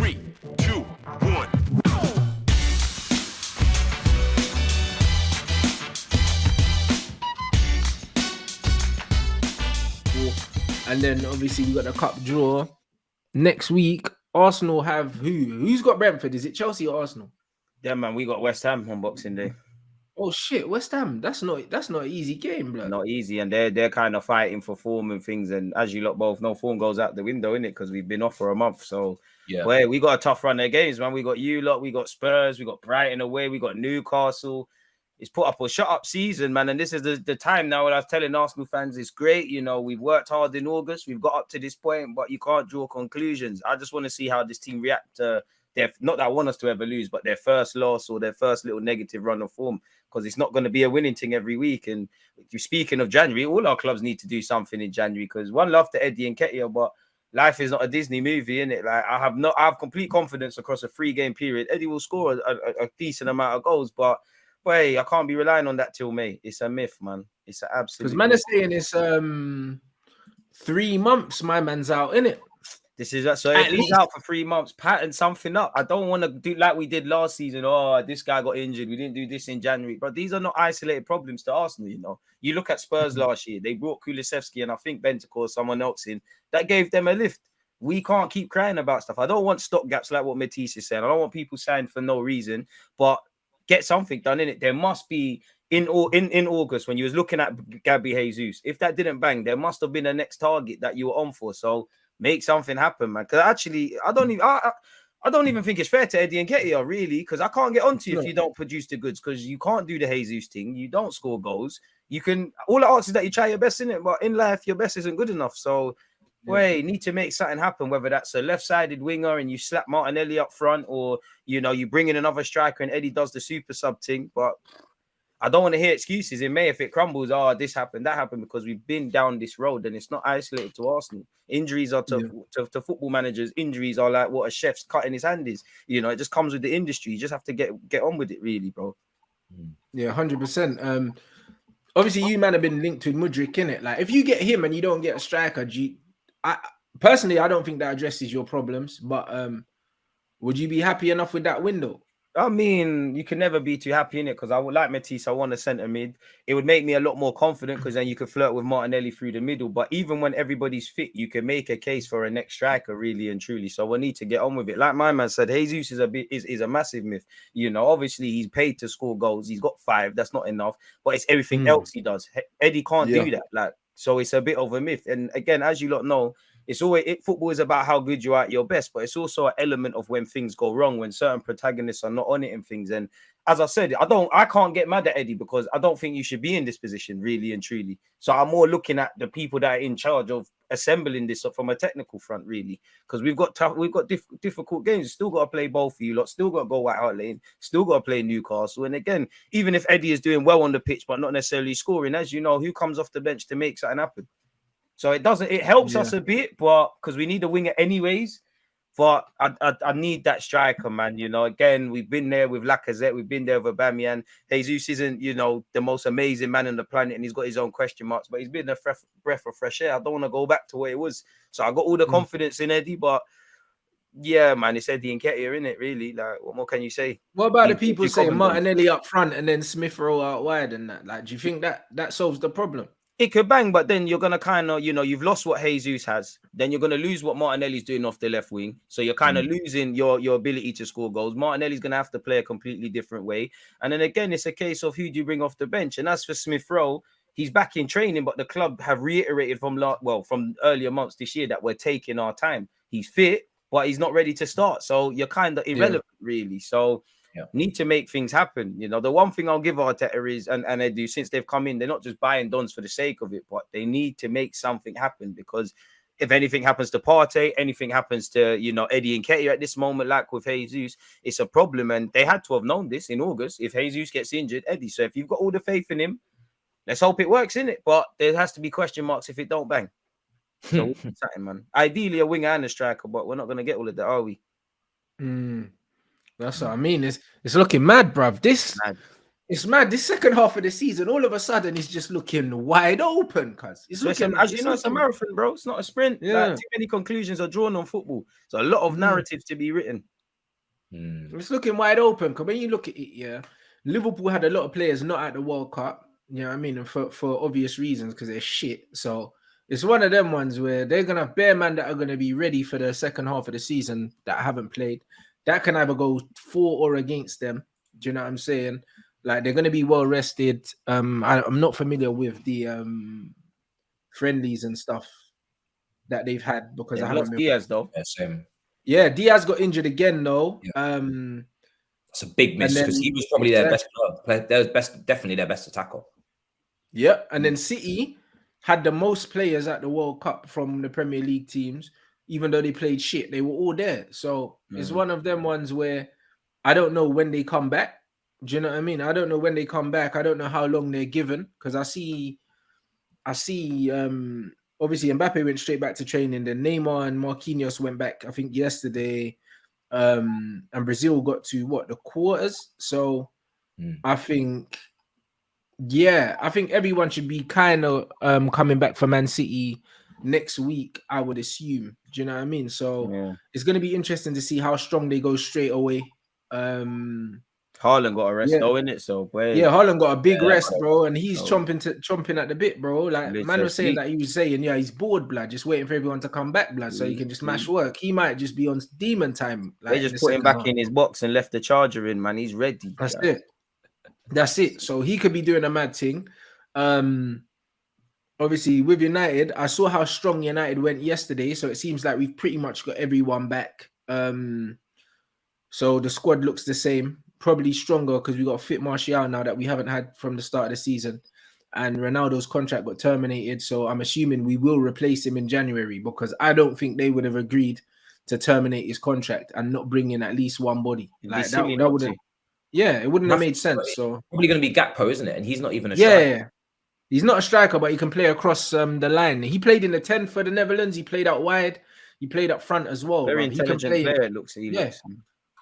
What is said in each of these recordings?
3, 2, 1. And then obviously we got the cup draw next week. Arsenal have who? Who's got Brentford? Is it Chelsea or Arsenal? Yeah, man, we got West Ham on Boxing Day. Oh shit, West Ham. That's not an easy game, blood. Not easy, and they're kind of fighting for form and things. And as you lot both know, form goes out the window, innit? Because we've been off for a month. So Yeah. boy, we got a tough run of games, man. We got you lot, we got Spurs, we got Brighton away, we got Newcastle. It's put up a shut up season, man. And this is the time now when I was telling Arsenal fans it's great. You know, we've worked hard in August, we've got up to this point, but you can't draw conclusions. I just want to see how this team react to their, not that I want us to ever lose, but their first loss or their first little negative run of form, because it's not going to be a winning thing every week. And speaking of January, all our clubs need to do something in January, because one love to Eddie and Nketiah, but life is not a Disney movie, innit? Like I have complete confidence across a 3-game period. Eddie will score a decent amount of goals, but boy, I can't be relying on that till May. It's a myth, man. It's an absolute. Because man is saying it's 3 months. My man's out, innit? This is so. If he's out for 3 months, pattern something up. I don't want to do like we did last season. Oh, this guy got injured. We didn't do this in January. But these are not isolated problems to Arsenal. You know, you look at Spurs last year. They brought Kulusevski and I think Bentancur or someone else in that gave them a lift. We can't keep crying about stuff. I don't want stopgaps like what Matisse is saying. I don't want people signed for no reason. But get something done in it. There must be in August when you was looking at Gabby Jesus. If that didn't bang, there must have been a next target that you were on for. So make something happen, man. Because actually, I don't even think it's fair to Eddie and Nketiah, really, because I can't get onto you if you don't produce the goods, because you can't do the Jesus thing. You don't score goals. You can. All I ask is that you try your best in it, but in life, your best isn't good enough. So. You need to make something happen, whether that's a left-sided winger and you slap Martinelli up front, or you bring in another striker and Eddie does the super sub thing. But I don't want to hear excuses in May if it crumbles. Oh, this happened, that happened, because we've been down this road and it's not isolated to Arsenal. Injuries are to football managers. Injuries are like what a chef's cutting his hand is. It just comes with the industry. You just have to get on with it, really, bro. Yeah, 100%. Obviously, you man have been linked to Mudryk, innit? Like, if you get him and you don't get a striker, I personally don't think that addresses your problems. But would you be happy enough with that window? I mean, you can never be too happy in it, because I would like Matisse. I want a centre mid. It would make me a lot more confident, because then you could flirt with Martinelli through the middle. But even when everybody's fit, you can make a case for a next striker, really and truly. So we need to get on with it. Like my man said, Jesus is a massive myth. Obviously he's paid to score goals. He's got 5. That's not enough. But it's everything else he does. Eddie can't do that. Like, so it's a bit of a myth. And again, as you lot know, football is about how good you are at your best, but it's also an element of when things go wrong, when certain protagonists are not on it and things. And as I said, I can't get mad at Eddie, because I don't think you should be in this position, really and truly. So I'm more looking at the people that are in charge of assembling this from a technical front, really, because we've got difficult games. Still got to play both of you lot, still got to go White Hart Lane, still got to play Newcastle. And again, even if Eddie is doing well on the pitch but not necessarily scoring, as you know, who comes off the bench to make something happen? So it helps us a bit, but because we need a winger anyways. But I need that striker, man. Again, we've been there with Lacazette, we've been there with Aubameyang. Jesus isn't, the most amazing man on the planet, and he's got his own question marks, but he's been a breath of fresh air. I don't want to go back to what it was. So I got all the confidence in Eddie, but yeah, man, it's Eddie and Nketiah, isn't it? Really, like, what more can you say? What about the people saying Martinelli up front and then Smith Rowe out wide and that? Like, do you think that solves the problem? It could bang, but then you're going to kind of, you've lost what Jesus has. Then you're going to lose what Martinelli's doing off the left wing. So you're kind of losing your ability to score goals. Martinelli's going to have to play a completely different way. And then again, it's a case of who do you bring off the bench? And as for Smith Rowe, he's back in training, but the club have reiterated from earlier months this year that we're taking our time. He's fit, but he's not ready to start. So you're kind of irrelevant, really. So need to make things happen. The one thing I'll give Arteta is, and they do, since they've come in, they're not just buying dons for the sake of it, but they need to make something happen, because if anything happens to Partey, anything happens to, Eddie and Nketiah at this moment, like with Jesus, it's a problem. And they had to have known this in August. If Jesus gets injured, Eddie. So if you've got all the faith in him, let's hope it works, innit? But there has to be question marks if it don't bang. So something, man. Ideally a winger and a striker, but we're not going to get all of that, are we? That's what I mean. It's looking mad, bruv. It's mad. This second half of the season, all of a sudden, it's just looking wide open. Cause it's looking, as you know, it's a marathon, bro. It's not a sprint. Yeah. Like, too many conclusions are drawn on football. So a lot of narratives to be written. It's looking wide open. Because when you look at it, yeah, Liverpool had a lot of players not at the World Cup. You know what I mean? And for obvious reasons, because they're shit. So it's one of them ones where they're gonna have bare man that are gonna be ready for the second half of the season that haven't played. That can either go for or against them. Do you know what I'm saying? Like they're gonna be well rested. I'm not familiar with the friendlies and stuff that they've had because I haven't lost Diaz though. Yeah, same. Yeah, Diaz got injured again though. Yeah. It's a big miss because he was probably their best player. Definitely their best attacker. Yeah, and then City had the most players at the World Cup from the Premier League teams, even though they played shit. They were all there. So it's one of them ones where I don't know when they come back. Do you know what I mean? I don't know when they come back. I don't know how long they're given because I see obviously Mbappe went straight back to training. Then Neymar and Marquinhos went back, I think yesterday. And Brazil got to the quarters. So I think everyone should be kind of coming back for Man City next week, I would assume. Do you know what I mean? So it's going to be interesting to see how strong they go straight away. Haaland got a rest though, innit? So Haaland got a big rest, bro, and he's chomping at the bit, bro. Like man was saying that he was saying, he's bored, blood, just waiting for everyone to come back, blood, so he can just mash work. He might just be on demon time. Like, they just put him back in his box and left the charger in, man. He's ready. That's it. So he could be doing a mad thing. Obviously with United, I saw how strong United went yesterday, so it seems like we've pretty much got everyone back. So the squad looks the same. Probably stronger because we got a fit Martial now that we haven't had from the start of the season, and Ronaldo's contract got terminated. So I'm assuming we will replace him in January because I don't think they would have agreed to terminate his contract and not bring in at least one body. Like that would, it wouldn't have made sense. So probably going to be Gakpo, isn't it? And he's not even a striker. Yeah, he's not a striker, but he can play across the line. He played in the 10 for the Netherlands. He played out wide. He played up front as well. Very intelligent player. It looks.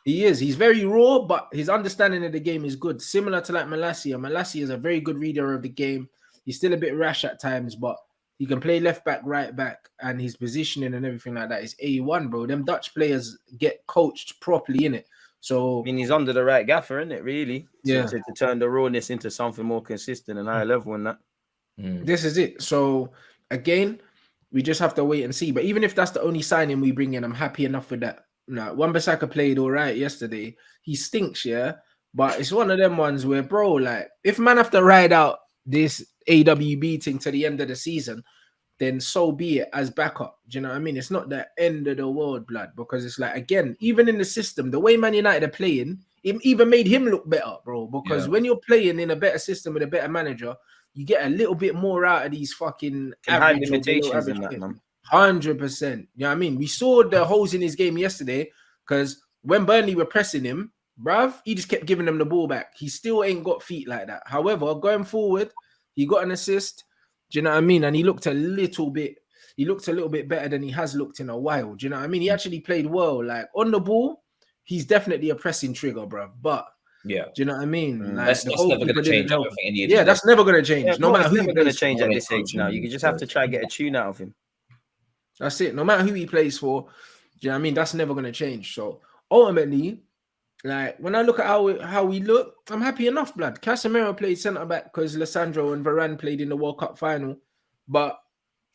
He is. He's very raw, but his understanding of the game is good. Similar to like Malacia. Malacia is a very good reader of the game. He's still a bit rash at times, but he can play left back, right back, and his positioning and everything like that is A1, bro. Them Dutch players get coached properly in it. So I mean, he's under the right gaffer, isn't it? Really, to turn the rawness into something more consistent and higher level in that. This is it. So again, we just have to wait and see. But even if that's the only signing we bring in, I'm happy enough with that. No, Wan-Bissaka played all right yesterday. He stinks, but it's one of them ones where, bro, like if man have to ride out this AWB thing to the end of the season, then so be it as backup. Do you know what I mean? It's not the end of the world, blood, because it's like, again, even in the system, the way Man United are playing, it even made him look better, bro. Because when you're playing in a better system with a better manager, you get a little bit more out of these fucking average limitations in that, man. 100%. You know what I mean? We saw the holes in his game yesterday because when Burnley were pressing him, bruv, he just kept giving them the ball back. He still ain't got feet like that. However, going forward, he got an assist. Do you know what I mean? And he looked a little bit better than he has looked in a while. Do you know what I mean? He actually played well. Like on the ball, he's definitely a pressing trigger, bruv. But do you know what I mean? Like, that's never going to change. That's never going to change. No matter who never going to change at this age now. You can just have to try and get a tune out of him. That's it. No matter who he plays for, do you know what I mean? That's never going to change. So ultimately, like when I look at how we look, I'm happy enough, blood. Casemiro played centre back because Lissandro and Varane played in the World Cup final, but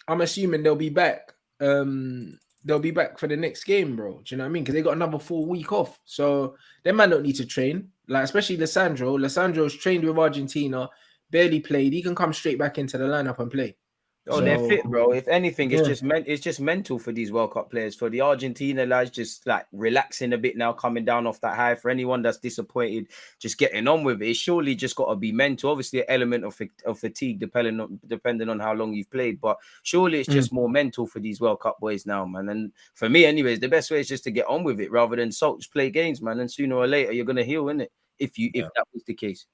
I'm assuming they'll be back. They'll be back for the next game, bro. Do you know what I mean? Because they got another full week off, so they man don't need to train. Like especially Lissandro. Lissandro's trained with Argentina, barely played. He can come straight back into the lineup and play. Oh, they're fit, bro. If anything, it's just mental for these World Cup players. For the Argentina lads, just like relaxing a bit now, coming down off that high. For anyone that's disappointed, just getting on with it. It's surely just got to be mental. Obviously, an element of fatigue depending on how long you've played, but surely it's just more mental for these World Cup boys now, man. And for me, anyways, the best way is just to get on with it rather than just play games, man. And sooner or later, you're gonna heal, innit? If that was the case.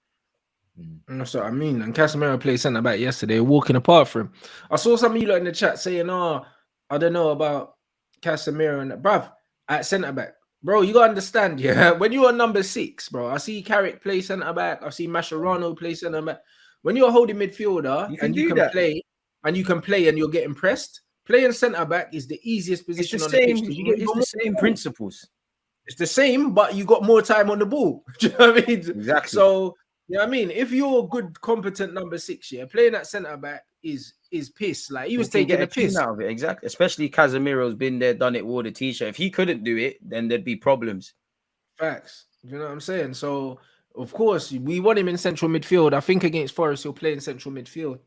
That's what I mean. And Casemiro played centre back yesterday, walking apart for him. I saw some of you lot in the chat saying, I don't know about Casemiro and bruv, at centre back. Bro, you gotta understand, yeah. When you're number 6, bro, I see Carrick play centre back. I see Mascherano play centre back. When you're a holding midfielder You can and you do can that. play and you're getting pressed, playing centre back is the easiest It's the position on the same. pitch because you get It's the same principles. it's the same, but you got more time on the ball. Do you know what I mean? Exactly. So, you know what I mean? If you're a good, competent number 6, yeah, playing at centre back is piss. Like he was You can taking get the a tune piss. out of it. Exactly. Especially Casemiro's been there, done it, wore the t-shirt. If he couldn't do it, then there'd be problems. Facts. You know what I'm saying? So, of course, we want him in central midfield. I think against Forest, he'll play in central midfield.